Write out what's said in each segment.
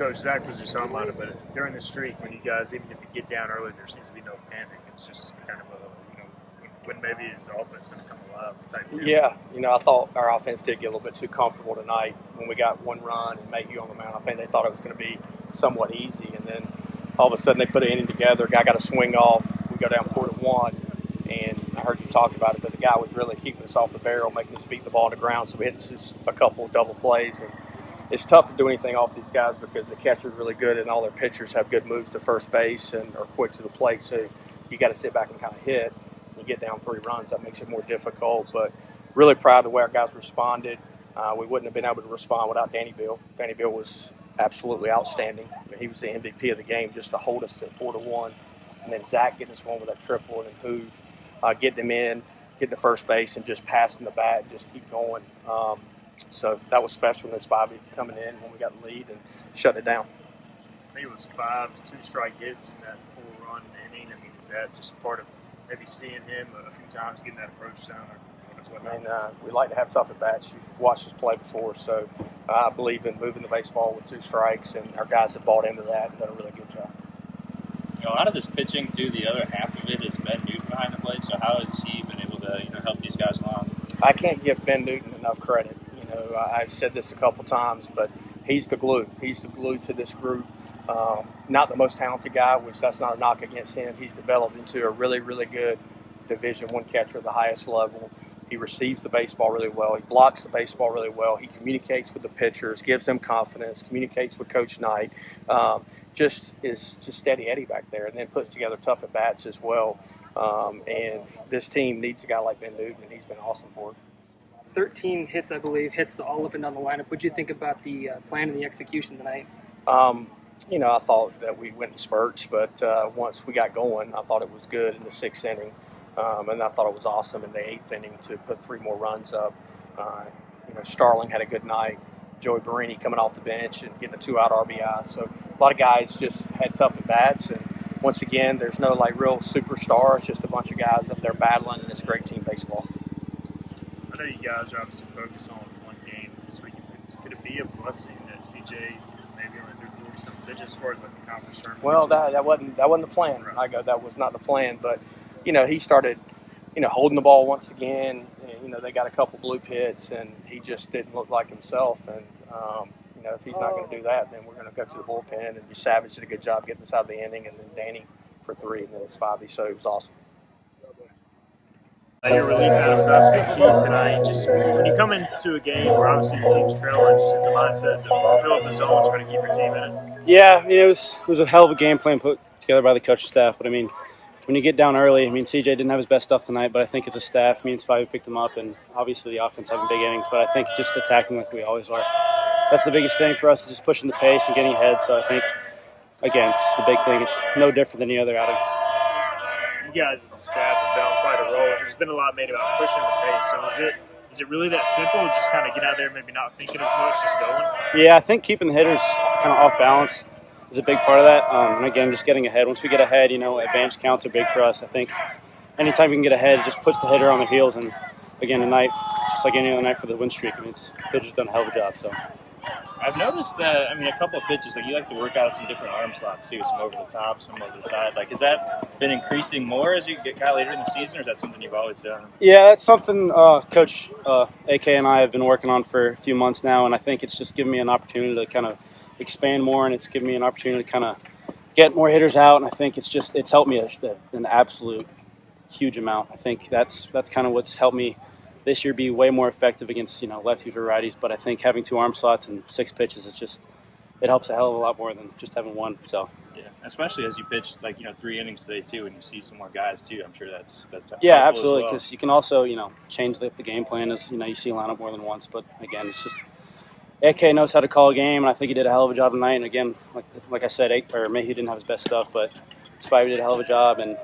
Coach Zach was just on about it, but during the streak, when you guys, even if you get down early, there seems to be no panic. It's just kind of when maybe his offense going to come alive type deal. Yeah, I thought our offense did get a little bit too comfortable tonight when we got one run and Mayhew on the mound. I think they thought it was going to be somewhat easy, and then all of a sudden they put an inning together. Guy got a swing off. We go down 4-1, and I heard you talk about it, but the guy was really keeping us off the barrel, making us beat the ball on the ground. So we hit just a couple of double plays, and it's tough to do anything off these guys because the catcher's really good and all their pitchers have good moves to first base and are quick to the plate. So you got to sit back and kind of hit. You get down 3 runs, that makes it more difficult. But really proud of the way our guys responded. We wouldn't have been able to respond without Danny Beal. Danny Beal was absolutely outstanding. He was the MVP of the game just to hold us at 4-1. And then Zach getting us one with that triple and then Hoove getting them in, getting to first base and just passing the bat and just keep going. So that was special. And this Bobby coming in when we got the lead and shut it down. I think it was 5 2-strike hits in that 4-run inning. I mean, is that just part of maybe seeing him a few times, getting that approach down? We like to have tough at-bats. You've watched us play before, so I believe in moving the baseball with 2 strikes, and our guys have bought into that and done a really good job. A lot of this pitching, too, the other half of it is Ben Newton behind the plate, so how has he been able to help these guys along? I can't give Ben Newton enough credit. I've said this a couple times, but he's the glue. He's the glue to this group. Not the most talented guy, which that's not a knock against him. He's developed into a really, really good Division I catcher at the highest level. He receives the baseball really well. He blocks the baseball really well. He communicates with the pitchers, gives them confidence, communicates with Coach Knight. Just steady Eddie back there, and then puts together tough at-bats as well. And this team needs a guy like Ben Newton, and he's been awesome for us. 13 hits, I believe, hits all up and down the lineup. What did you think about the plan and the execution tonight? I thought that we went in spurts, but once we got going, I thought it was good in the 6th inning. And I thought it was awesome in the 8th inning to put 3 more runs up. Starling had a good night. Joey Barini coming off the bench and getting a 2-out RBI. So a lot of guys just had tough at-bats. And once again, there's no real superstar. It's just a bunch of guys up there battling, and it's great team baseball. I know you guys are obviously focused on one game this week. Could it be a blessing that CJ maybe only threw 40-some pitches as far as the conference tournament? Well, that wasn't the plan. Right. That was not the plan. But he started holding the ball once again. And, they got a couple bloop hits, and he just didn't look like himself. And if he's not going to do that, then we're going to go to the bullpen. And Savage did a good job getting us out of the inning, and then Danny for 3, and then it's Bobby. So it was awesome. Your relief out was obviously key tonight. Just when you come into a game where obviously your team's trailing, just the mindset to fill up the zone, try to keep your team in it. Yeah, it was a hell of a game plan put together by the coaching staff. But when you get down early, CJ didn't have his best stuff tonight, but I think as a staff, me and Spivey picked him up, and obviously the offense having big innings. But I think just attacking like we always are. That's the biggest thing for us, is just pushing the pace and getting ahead. So I think, again, it's the big thing. It's no different than any other outing. You guys as a staff have been on quite a roll. There's been a lot made about pushing the pace. So is it really that simple? Just kind of get out there, maybe not thinking as much, just going? Yeah, I think keeping the hitters kind of off balance is a big part of that. And again, just getting ahead. Once we get ahead, advantage counts are big for us. I think anytime we can get ahead, it just puts the hitter on their heels. And again, tonight, just like any other night for the win streak, pitcher's done a hell of a job. So I've noticed that, a couple of pitches, you like to work out some different arm slots too, some over the top, some over the side. Has that been increasing more as you get later in the season, or is that something you've always done? Yeah, that's something Coach AK and I have been working on for a few months now, and I think it's just given me an opportunity to kind of expand more, and it's given me an opportunity to kind of get more hitters out, and I think it's helped me an absolute huge amount. I think that's kind of what's helped me this year be way more effective against lefties or righties. But I think having 2 arm slots and 6 pitches, it helps a hell of a lot more than just having one. So yeah, especially as you pitch 3 innings today too, and you see some more guys too. I'm sure that's yeah, absolutely, because you can also change the game plan as you see a lineup more than once. But again, it's just AK knows how to call a game, and I think he did a hell of a job tonight. And again, like I said, Mayhew didn't have his best stuff, but Spivey did a hell of a job, and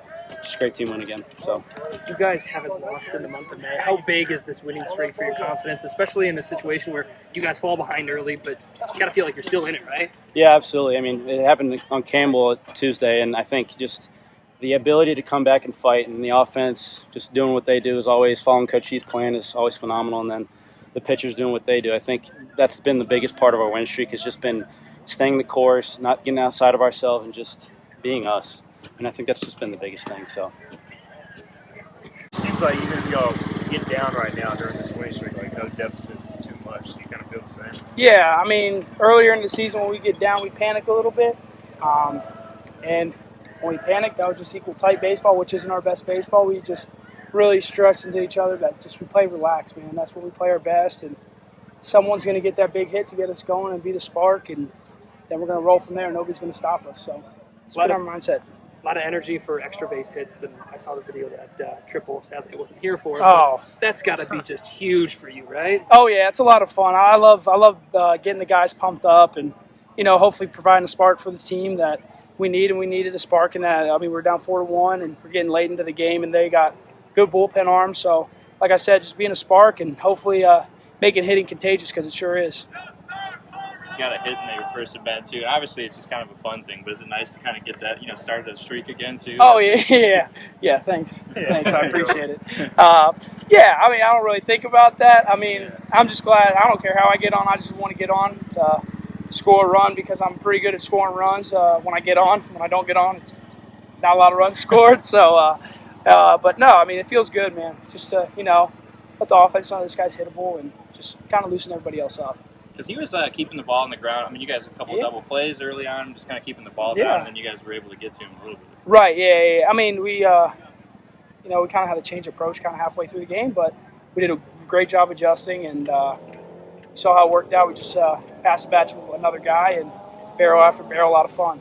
just a great team win again. So you guys haven't lost in the month of May. How big is this winning streak for your confidence, especially in a situation where you guys fall behind early, but you got to feel like you're still in it, right? Yeah, absolutely. It happened on Campbell Tuesday, and I think just the ability to come back and fight, and the offense just doing what they do is always following Coach E's plan is always phenomenal, and then the pitchers doing what they do. I think that's been the biggest part of our win streak, has just been staying the course, not getting outside of ourselves, and just being us. And I think that's just been the biggest thing. So. Seems like even if y'all get down right now during this winning streak, like no deficit is too much. You kind of feel the same. Yeah, I mean, earlier in the season when we get down, we panic a little bit. And when we panic, that would just equal tight baseball, which isn't our best baseball. We just really stress into each other that just we play relaxed, man. That's when we play our best. And someone's going to get that big hit to get us going and be the spark. And then we're going to roll from there. Nobody's going to stop us. So it's been our mindset. A lot of energy for extra base hits, and I saw the video that triple, sadly, I wasn't here for. Oh, That's got to be just huge for you, right? Oh yeah, it's a lot of fun. I love getting the guys pumped up, and hopefully providing a spark for the team that we need, and we needed a spark in that. I mean, we're down 4-1, and we're getting late into the game, and they got good bullpen arms. So, like I said, just being a spark and hopefully making hitting contagious, because it sure is. You got a hit in your first at bat too. And obviously, it's just kind of a fun thing, but is it nice to kind of get that, start a streak again too? Oh yeah. Thanks. I appreciate it. Yeah, I mean, I don't really think about that. I mean, I'm just glad. I don't care how I get on. I just want to get on, score a run, because I'm pretty good at scoring runs when I get on. When I don't get on, it's not a lot of runs scored. So, but no, I mean, it feels good, man. Just to let the offense know this guy's hittable and just kind of loosen everybody else up. Because he was keeping the ball on the ground. I mean, you guys had a couple of double plays early on, just kind of keeping the ball down, and then you guys were able to get to him a little bit. Right, yeah. I mean, we, we kind of had to change approach kind of halfway through the game, but we did a great job adjusting, and saw how it worked out. We just passed the bat to another guy, and barrel after barrel, a lot of fun.